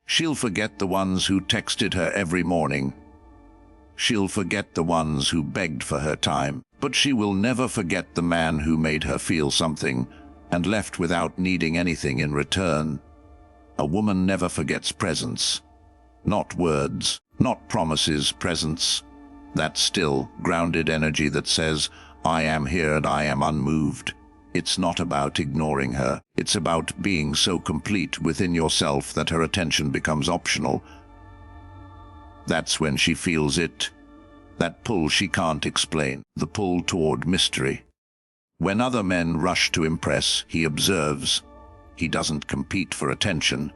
She'll forget the ones who texted her every morning. She'll forget the ones who begged for her time, but she will never forget the man who made her feel something and left without needing anything in return. A woman never forgets presence. Not words, not promises, presence. That still, grounded energy that says, I am here and I am unmoved. It's not about ignoring her. It's about being so complete within yourself that her attention becomes optional. That's when she feels it. That pull she can't explain. The pull toward mystery. When other men rush to impress, he observes. He doesn't compete for attention.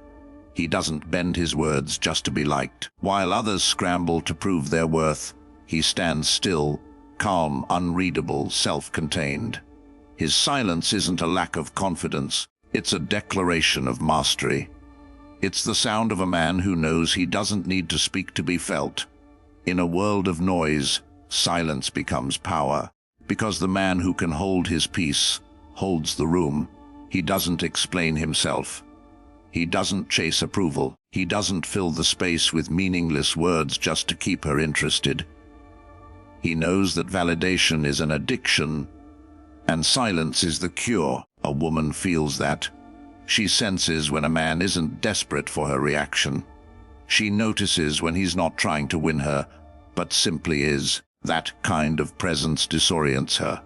He doesn't bend his words just to be liked. While others scramble to prove their worth, he stands still, calm, unreadable, self-contained. His silence isn't a lack of confidence. It's a declaration of mastery. It's the sound of a man who knows he doesn't need to speak to be felt. In a world of noise, silence becomes power, because the man who can hold his peace holds the room. He doesn't explain himself. He doesn't chase approval. He doesn't fill the space with meaningless words just to keep her interested. He knows that validation is an addiction, and silence is the cure. A woman feels that. She senses when a man isn't desperate for her reaction. She notices when he's not trying to win her, but simply is. That kind of presence disorients her,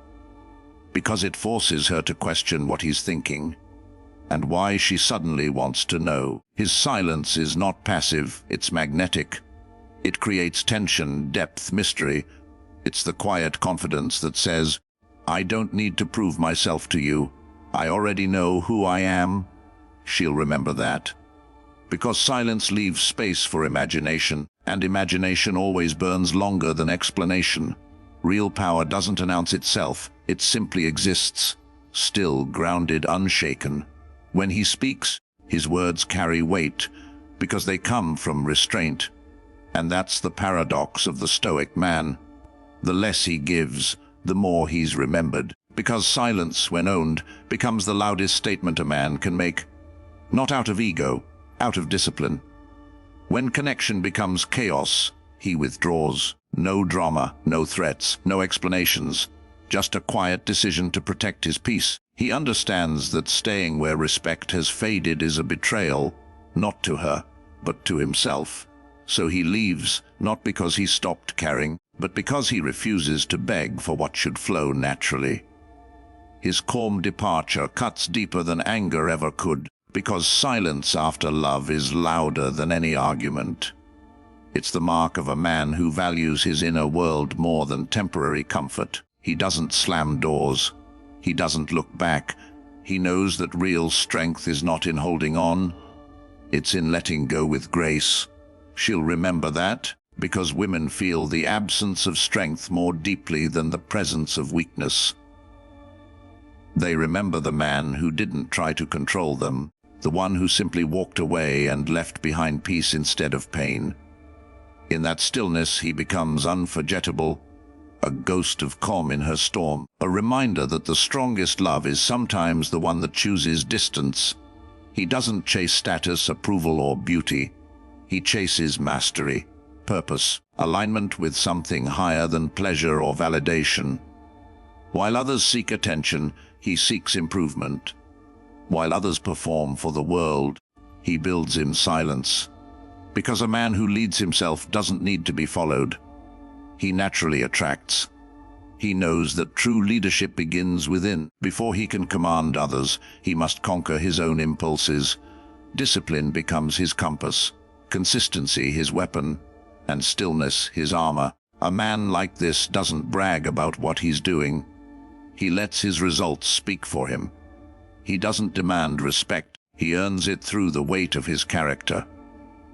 because it forces her to question what he's thinking, and why she suddenly wants to know. His silence is not passive, it's magnetic. It creates tension, depth, mystery. It's the quiet confidence that says, I don't need to prove myself to you. I already know who I am. She'll remember that. Because silence leaves space for imagination, and imagination always burns longer than explanation. Real power doesn't announce itself, it simply exists, still, grounded, unshaken. When he speaks, his words carry weight, because they come from restraint. And that's the paradox of the Stoic man. The less he gives, the more he's remembered, because silence, when owned, becomes the loudest statement a man can make. Not out of ego, out of discipline. When connection becomes chaos, he withdraws. No drama, no threats, no explanations, just a quiet decision to protect his peace. He understands that staying where respect has faded is a betrayal, not to her, but to himself. So he leaves, not because he stopped caring, but because he refuses to beg for what should flow naturally. His calm departure cuts deeper than anger ever could, because silence after love is louder than any argument. It's the mark of a man who values his inner world more than temporary comfort. He doesn't slam doors. He doesn't look back. He knows that real strength is not in holding on. It's in letting go with grace. She'll remember that, because women feel the absence of strength more deeply than the presence of weakness. They remember the man who didn't try to control them, the one who simply walked away and left behind peace instead of pain. In that stillness, he becomes unforgettable, a ghost of calm in her storm, a reminder that the strongest love is sometimes the one that chooses distance. He doesn't chase status, approval, or beauty. He chases mastery, purpose, alignment with something higher than pleasure or validation. While others seek attention, he seeks improvement. While others perform for the world, he builds in silence. Because a man who leads himself doesn't need to be followed. He naturally attracts. He knows that true leadership begins within. Before he can command others, he must conquer his own impulses. Discipline becomes his compass, consistency his weapon, and stillness his armor. A man like this doesn't brag about what he's doing. He lets his results speak for him. He doesn't demand respect. He earns it through the weight of his character.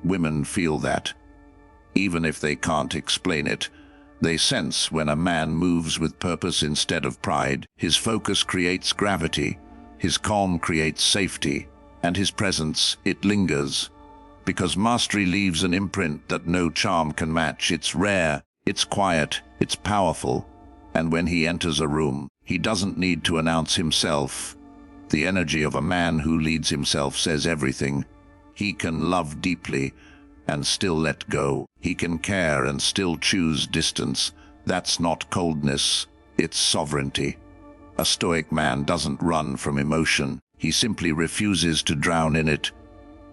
Women feel that. Even if they can't explain it, they sense when a man moves with purpose instead of pride. His focus creates gravity, his calm creates safety, and his presence, it lingers. Because mastery leaves an imprint that no charm can match. It's rare, it's quiet, it's powerful. And when he enters a room, he doesn't need to announce himself. The energy of a man who leads himself says everything. He can love deeply and still let go. He can care and still choose distance. That's not coldness, it's sovereignty. A Stoic man doesn't run from emotion. He simply refuses to drown in it.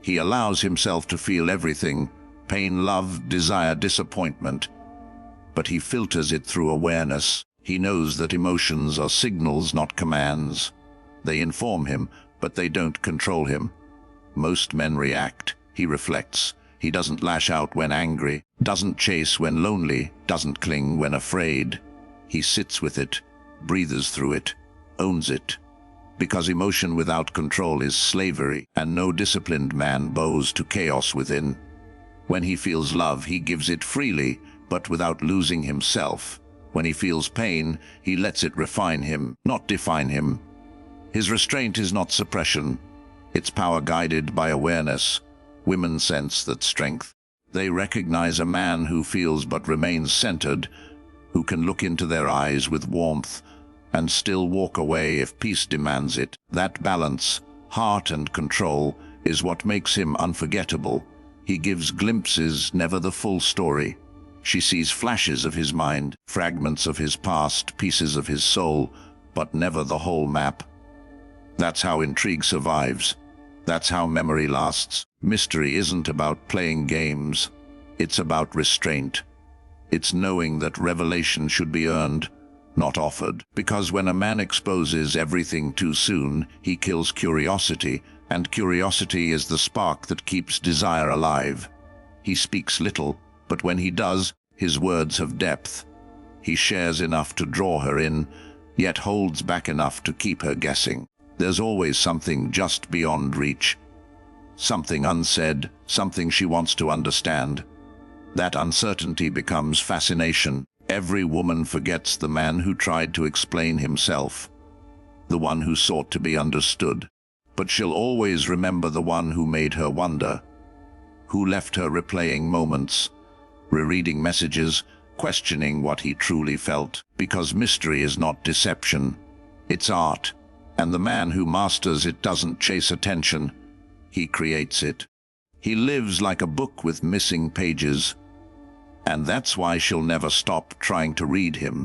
He allows himself to feel everything: pain, love, desire, disappointment. But he filters it through awareness. He knows that emotions are signals, not commands. They inform him, but they don't control him. Most men react. He reflects. He doesn't lash out when angry, doesn't chase when lonely, doesn't cling when afraid. He sits with it, breathes through it, owns it. Because emotion without control is slavery, and no disciplined man bows to chaos within. When he feels love, he gives it freely, but without losing himself. When he feels pain, he lets it refine him, not define him. His restraint is not suppression. It's power guided by awareness. Women sense that strength. They recognize a man who feels but remains centered, who can look into their eyes with warmth and still walk away if peace demands it. That balance, heart and control, is what makes him unforgettable. He gives glimpses, never the full story. She sees flashes of his mind, fragments of his past, pieces of his soul, but never the whole map. That's how intrigue survives. That's how memory lasts. Mystery isn't about playing games. It's about restraint. It's knowing that revelation should be earned, not offered. Because when a man exposes everything too soon, he kills curiosity, and curiosity is the spark that keeps desire alive. He speaks little, but when he does, his words have depth. He shares enough to draw her in, yet holds back enough to keep her guessing. There's always something just beyond reach. Something unsaid, something she wants to understand. That uncertainty becomes fascination. Every woman forgets the man who tried to explain himself, the one who sought to be understood. But she'll always remember the one who made her wonder, who left her replaying moments, rereading messages, questioning what he truly felt. Because mystery is not deception, it's art. And the man who masters it doesn't chase attention, he creates it. He lives like a book with missing pages. And that's why she'll never stop trying to read him.